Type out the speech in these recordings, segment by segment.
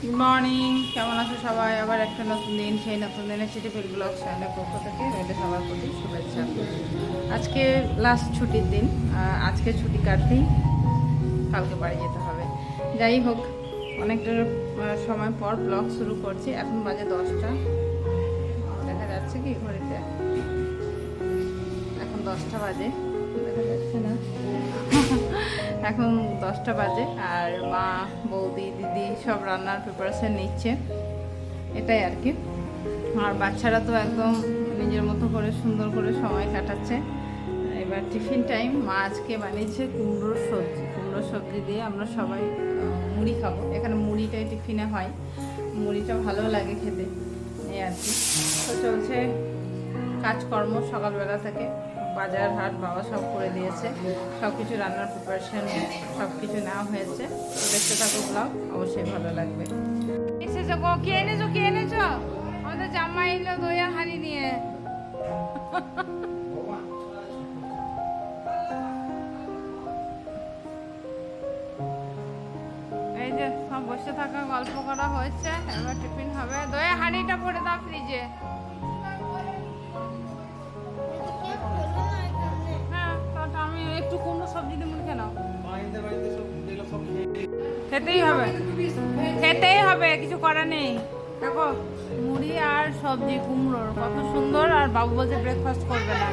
Good morning, কেমন আছো সবাই? আবার একটা নতুন দিন, সেই নতুন দিনে চিটিপিল ব্লগ চ্যানেলের পক্ষ থেকে রইলে সবার প্রতি শুভেচ্ছা। আজকে লাস্ট ছুটির দিন, আজকে ছুটি কাটতেই কালকে বাড়ি যেতে হবে। যাই হোক, অনেকটা সময় পর ব্লগ শুরু করছি। এখন বাজে 10টা, দেখা যাচ্ছে কি ঘড়িতে? এখন 10টা বাজে, দেখা যাচ্ছে না। এখন 10টা বাজে আর মা, বৌদি, দিদি সব রান্নার প্রিপারেশন নিচ্ছে, এটাই আর কি। আর বাচ্চারা তো একদম নিজের মতো করে সুন্দর করে সময় কাটাচ্ছে। এবার টিফিন টাইম। মা আজকে বানিয়েছে কুমড়োর সবজি দিয়ে আমরা সবাই মুড়ি খাবো। এখানে মুড়িটাই টিফিনে হয়, মুড়িটা ভালো লাগে খেতে, এই আর কি। তো চলছে কাজকর্ম সকালবেলা থেকে, বাজার হাট বাবা সব করে দিয়েছে, সব কিছু রান্নার প্রিপারেশন সব কিছু নেওয়া হয়েছে। তো দেখতে থাকো ব্লগ, অবশ্যই ভালো লাগবে। এসেছো গো, কে এনেছো কে এনেছো? আমাদের জামাই এলো দই আর হাঁড়ি নিয়ে। এই যে সব বসে থাকা, গল্প করা হয়েছে, এবার টিফিন হবে। দই হাঁড়িটা পড়ে দাও ফ্রিজে। আমি একটু কুমড়ো সবজি দিয়ে মুড়ি নাও, খেতেই হবে, কিছু করার নেই। দেখো মুড়ি আর সবজি কুমড়োর কত সুন্দর, আর বাবু বলছে ব্রেকফাস্ট করবে না।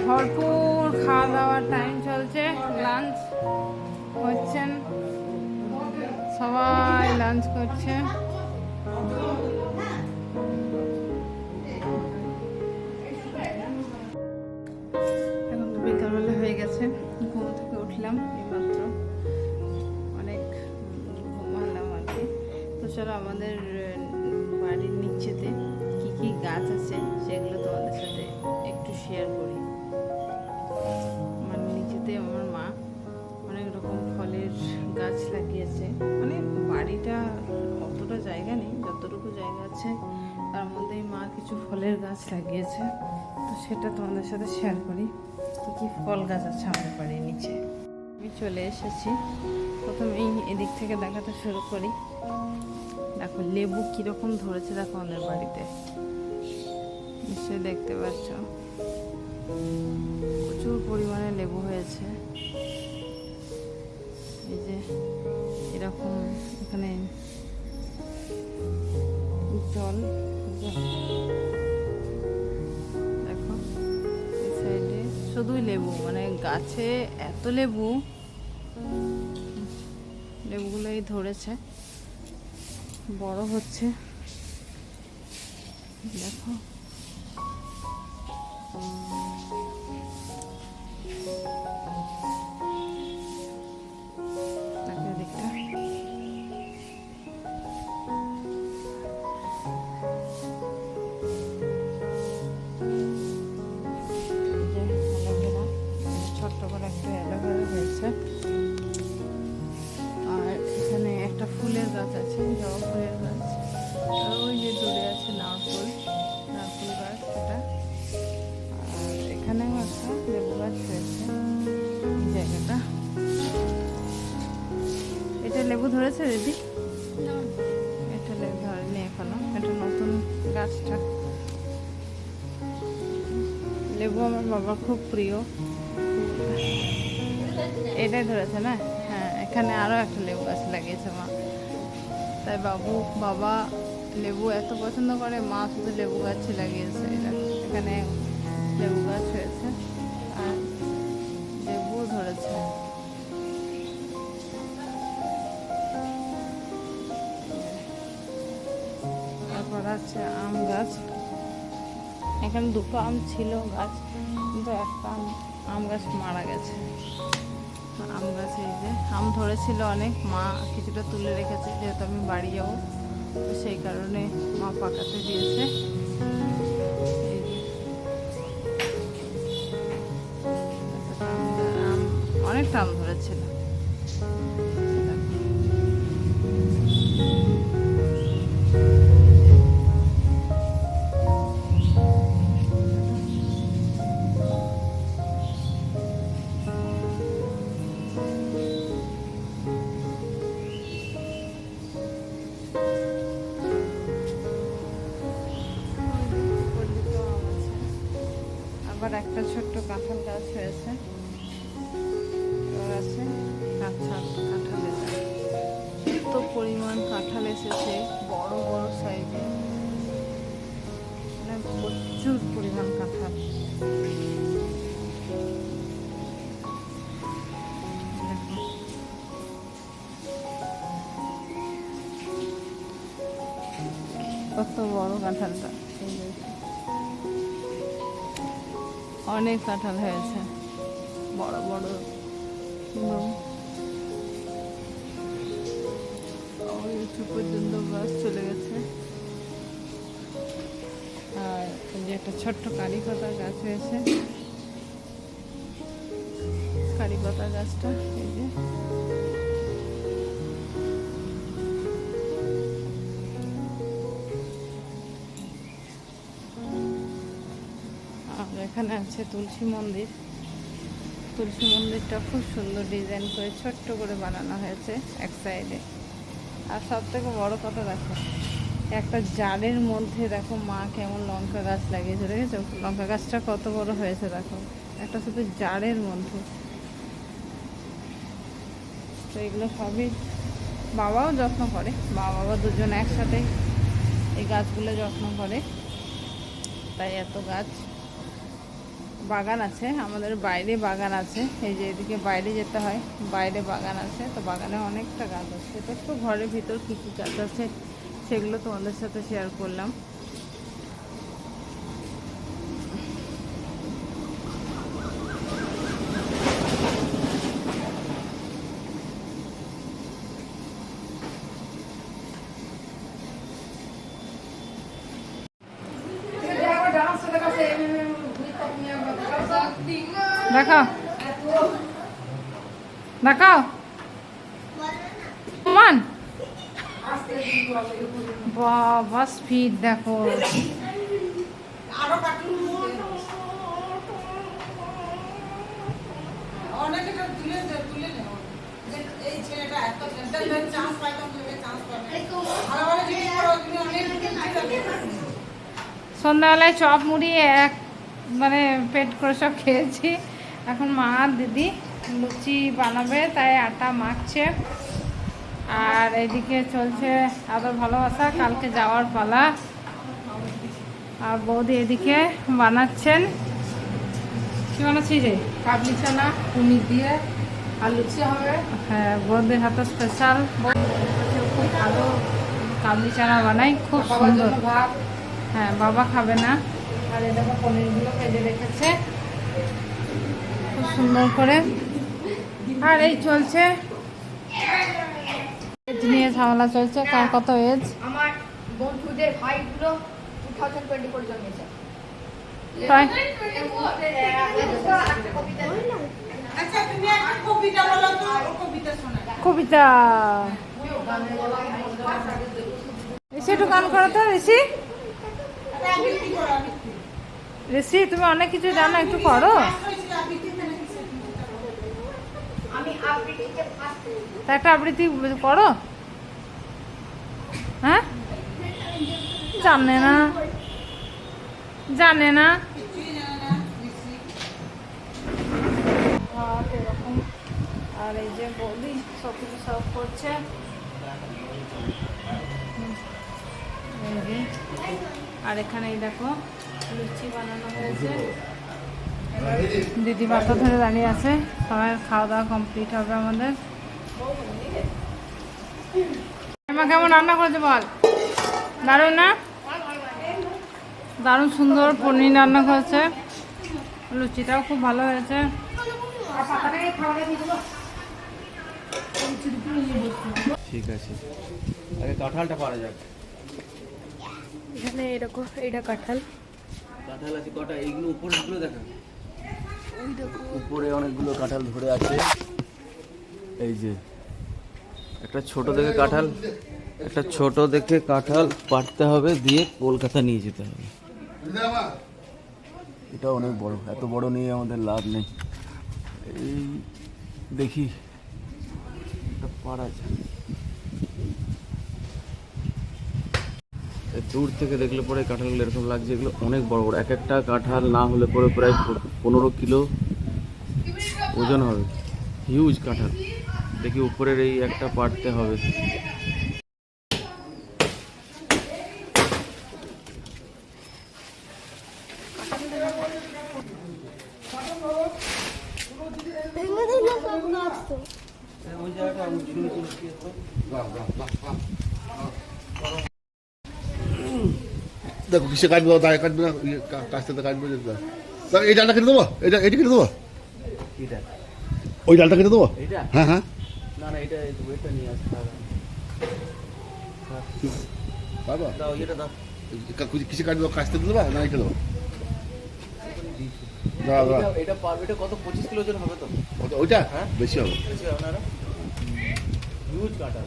ভরপুর খাওয়া দাওয়ার টাইম চলছে, লাঞ্চ হচ্ছেন, সবাই লাঞ্চ করছে। এখন তো বিকালবেলা হয়ে গেছে, ঘুম থেকে উঠলাম এইমাত্র, অনেক ঘুমালাম আর কি। তো চলো আমাদের বাড়ির নিচেতে কি কি গাছ আছে সেগুলো তোমাদের সাথে একটু শেয়ার করি। আমার নিচেতে আমার মা অনেক রকম ফলের গাছ লাগিয়েছে, মানে বাড়িটা অতটা জায়গা নেই, যতটুকু জায়গা আছে তার মধ্যেই মা কিছু ফলের গাছ লাগিয়েছে। তো সেটা তোমাদের সাথে শেয়ার করি, কী কী ফল গাছ আছে আমাদের বাড়ির নিচে। আমি চলে এসেছি, প্রথমেই এদিক থেকে দেখাতে শুরু করি। দেখো লেবু কীরকম ধরেছে, দেখো আমাদের বাড়িতে, নিশ্চয়ই দেখতে পাচ্ছ প্রচুর পরিমাণে লেবু হয়েছে। এই যে এরকম এখানে জল, দেখো এই সাইডে শুধুই লেবু, মানে গাছে এত লেবু, লেবুগুলোই ধরেছে, বড় হচ্ছে, দেখো। ছোট্ট করে একটা অ্যালোভেরা হয়েছে, আর এখানে একটা ফুলের গাছ আছে, জবা ফুলের গাছ, আর ওই যে দূরে আছে নারকেল গাছ, এটা। আর এখানেও একটা লেবু গাছ হয়েছে, এই জায়গাটা। এটা লেবু ধরেছে দিদি? এটা লেবু ধরেনি এখনো, এটা নতুন গাছটা। লেবু আমার বাবার খুব প্রিয়, এটাই ধরেছে না? হ্যাঁ, এখানে আরও একটা লেবু গাছ লাগিয়েছে মা, তাই বাবা লেবু এত পছন্দ করে, মা শুধু লেবু গাছই লাগিয়েছে। এখানে লেবু গাছ হয়েছে আর লেবু ধরেছে। তারপর আছে আম গাছ, এখানে দুটো আম ছিল গাছ, কিন্তু একটা আম গাছ মারা গেছে। আম গাছে এই যে আম ধরেছিল অনেক, মা কিছুটা তুলে রেখেছে, যেহেতু আমি বাড়ি যাবো, তো সেই কারণে মা পাকাতে দিয়েছে। এই যে আম, অনেকটা আম ধরেছিল। আবার একটা ছোট্ট কাঁঠাল গাছ হয়েছে, আছে কাঁঠাল এত পরিমাণ কাঁঠাল এসেছে, বড় বড় সাইজে, মানে প্রচুর পরিমাণ কাঁঠাল। কত বড় কাঁঠালটা, অনেক কাঁঠাল হয়েছে, বড় বড়। একটু পর্যন্ত গাছ চলে গেছে। আর এই যে একটা ছোট্ট কারি পাতা গাছ হয়েছে, কারি পাতা গাছটা এই যে। আর এখানে আছে তুলসী মন্দির। তুলসী মন্দিরটা খুব সুন্দর ডিজাইন করে ছোট্ট করে বানানো হয়েছে এক সাইডে। আর সব থেকে বড় কথা দেখো, একটা জারের মধ্যে দেখো মা কেমন লঙ্কা গাছ লাগিয়েছে, দেখেছো লঙ্কা গাছটা কত বড় হয়েছে দেখো, একটা শুধু জারের মধ্যে। তো এগুলো সবই বাবাও যত্ন করে, বাবা দুজন একসাথে এই গাছগুলো যত্ন করে, তাই এত গাছ। বাগান আছে আমাদের, বাইরে বাগান আছে, এই যে এদিকে বাইরে যেতে হয়, বাইরে বাগান আছে। তো বাগানে অনেকটা গাছ আছে, এটা তো ঘরের ভিতর কী কী গাছ আছে সেগুলো তোমাদের সাথে শেয়ার করলাম। দেখাও দেখাও মান বাবা, স্পিড দেখো। সন্ধ্যাবেলায় চপ মুড়ি এক মানে পেট করে সব খেয়েছি। এখন মা দিদি লুচি বানাবে, তাই আটা মাখছে। আর এদিকে চলছে আদর ভালোবাসা, কালকে যাওয়ার পালা। আর বৌদি এদিকে বানাচ্ছেন, কি বানাচ্ছি রে? কাবলি চানা পনির দিয়ে আর লুচি হবে। হ্যাঁ, বৌদির হাতে স্পেশাল, খুব ভালো কাবলি চানা বানাই, খুব সুন্দর। হ্যাঁ, বাবা খাবে না। আর এই দেখো পনিরগুলো ভেজে রেখেছে খুব সুন্দর করে। আর এই চলছে এজ নিয়ে ঝামেলা চলছে, কার কত এজ। আমার বন্ধুদের ভাইগুলো 2024 জন্মেছে। তাই আচ্ছা, তুমি একটা কবিতা বলো তো, কবিতা শোনাও। কবিতা এসে একটু গান করো তো ঋষি। ঋষি তুমি অনেক কিছু জানো, একটু করো। আমি আবৃত্তিতে ফার্স্ট। তা একটা আবৃত্তি করো। হ্যাঁ, জানে না জানে না। এরকম। আর এই যে বৌদি সব কিছু সার্ভ করছে। আর এখানে এই দেখো লুচি বানানো হয়েছে, দিদি মাথা ধরে দাঁড়িয়ে আছে। সবাই খাওয়া দাওয়া কমপ্লিট হবে আমাদের। মা কেমন রান্না করেছে বল? দারুণ না? দারুণ সুন্দর পনির রান্না করেছে, লুচিটাও খুব ভালো হয়েছে। ঠিক আছে, আগে কাঁঠালটা পারা যাক। এখানে এরকম, এইটা কাঁঠাল। কাঁঠাল আছে কটা? এইগুলো উপরেগুলো দেখা, উপরে অনেকগুলো কাঁঠাল ধরে আছে। এই যে একটা ছোট দেখে কাঁঠাল, একটা ছোট দেখে কাঁঠাল পাড়তে হবে, দিয়ে কলকাতা নিয়ে যেতে হবে। এটা অনেক বড়, এত বড় নিয়ে আমাদের লাভ নেই। এই দেখি এটা পারা যায়। দূর থেকে দেখলে পরে কাঁঠালগুলো এরকম লাগছে, এগুলো অনেক বড় বড়। এক একটা কাঁঠাল না হলে পরে প্রায় 15 কিলো ওজন হবে, হিউজ কাঁঠাল। দেখি উপরের এই একটা পাড়তে হবে। দেখো কিসে কাটবে, দায় কাটবে না, কাছতে কাটবে। এই ডালটা কেটে দেবো, এটা কেটে দেবো, এটা ওই ডালটা কেটে দেবো। এটা হ্যাঁ হ্যাঁ, না না, এটা ওয়েটটা নিয়ে আসতে হবে। বাবা দাও এটা দাও। কিসে কাটবে, কাছতে দেবো না এটা দেবো? দাও দাও। এটা পারবে, এটা কত 25 কিলো ওজন হবে তো? ওইটা হ্যাঁ বেশি হবে। আপনারা হিউজ কাঁঠাল।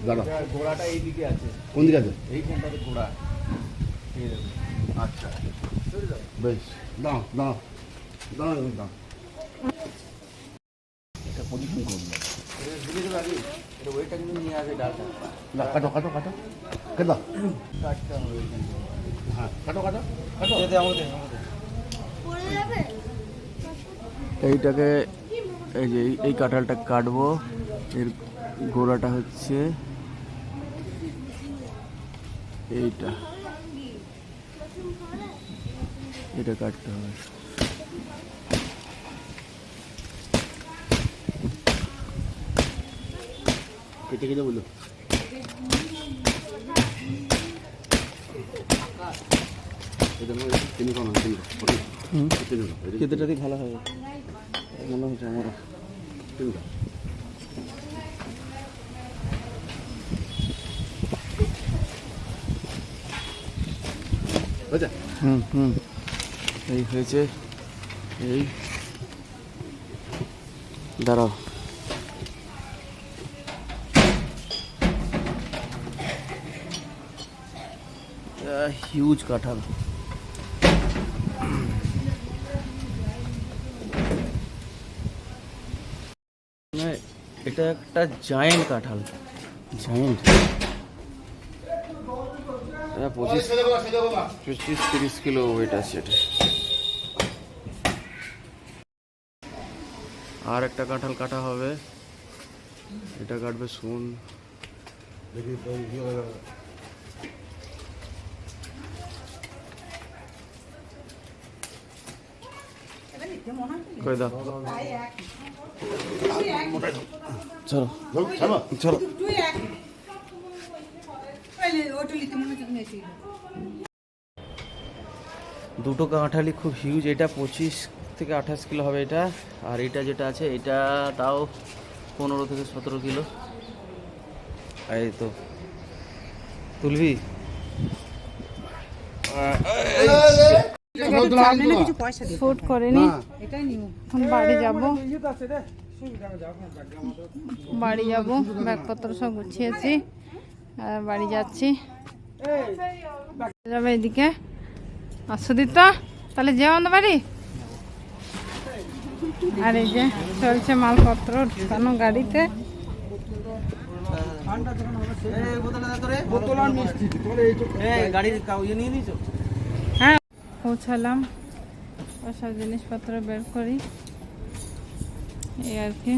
দাঁড়াও, ঘোড়াটা এইদিকে আছে। কোন দিকে আছে? এইখানটাতে ঘোড়া। আচ্ছা বেশ, দাও দাও দাও দাও। এটা পজিশন করবে, এটা ওয়েটটা কিন্তু নিয়ে আসে ডালটা। না কাটো কাটো কাটো কেটে দাও। কাটতে হবে। হ্যাঁ কাটো কাটো কাটো। এইটাকে এই যে এই কাঁঠালটা কাটবো। এর গোড়াটা হচ্ছে এইটা, এটা কাটতে হবে। কেটে কেটে বললো খেতেটাই ভালো হবে মনে হচ্ছে আমার। হুম হুম, এই হয়েছে। এই দাঁড়াও, হিউজ কাঁঠাল। এটা একটা জায়েন্ট কাঁঠাল, জায়েন্ট। 25-30 কিলো ওয়েট আছে এটা। আর একটা কাঁঠাল কাটা হবে, এটা কাটবে শুন। কই দাও, চলো চলো। দুটো কাঁঠালই খুব হিউজ। এটা 25 থেকে 28 কিলো হবে এটা। আর এটা যেটা আছে এটা তাও 15 থেকে 17 কিলো। এই তো তুলবি। শুট করিনি, এখন বাড়ি যাব। ব্যাগপত্র সব গুছিয়েছি আর বাড়ি যাচ্ছি। যাবে এদিকে। আসো দিতা, তাহলে যেও আমাদের বাড়ি। আর এই যে চলছে মালপত্র ঢুকানো গাড়িতে। হ্যাঁ পৌঁছালাম, সব জিনিসপত্র বের করি এই আর কি।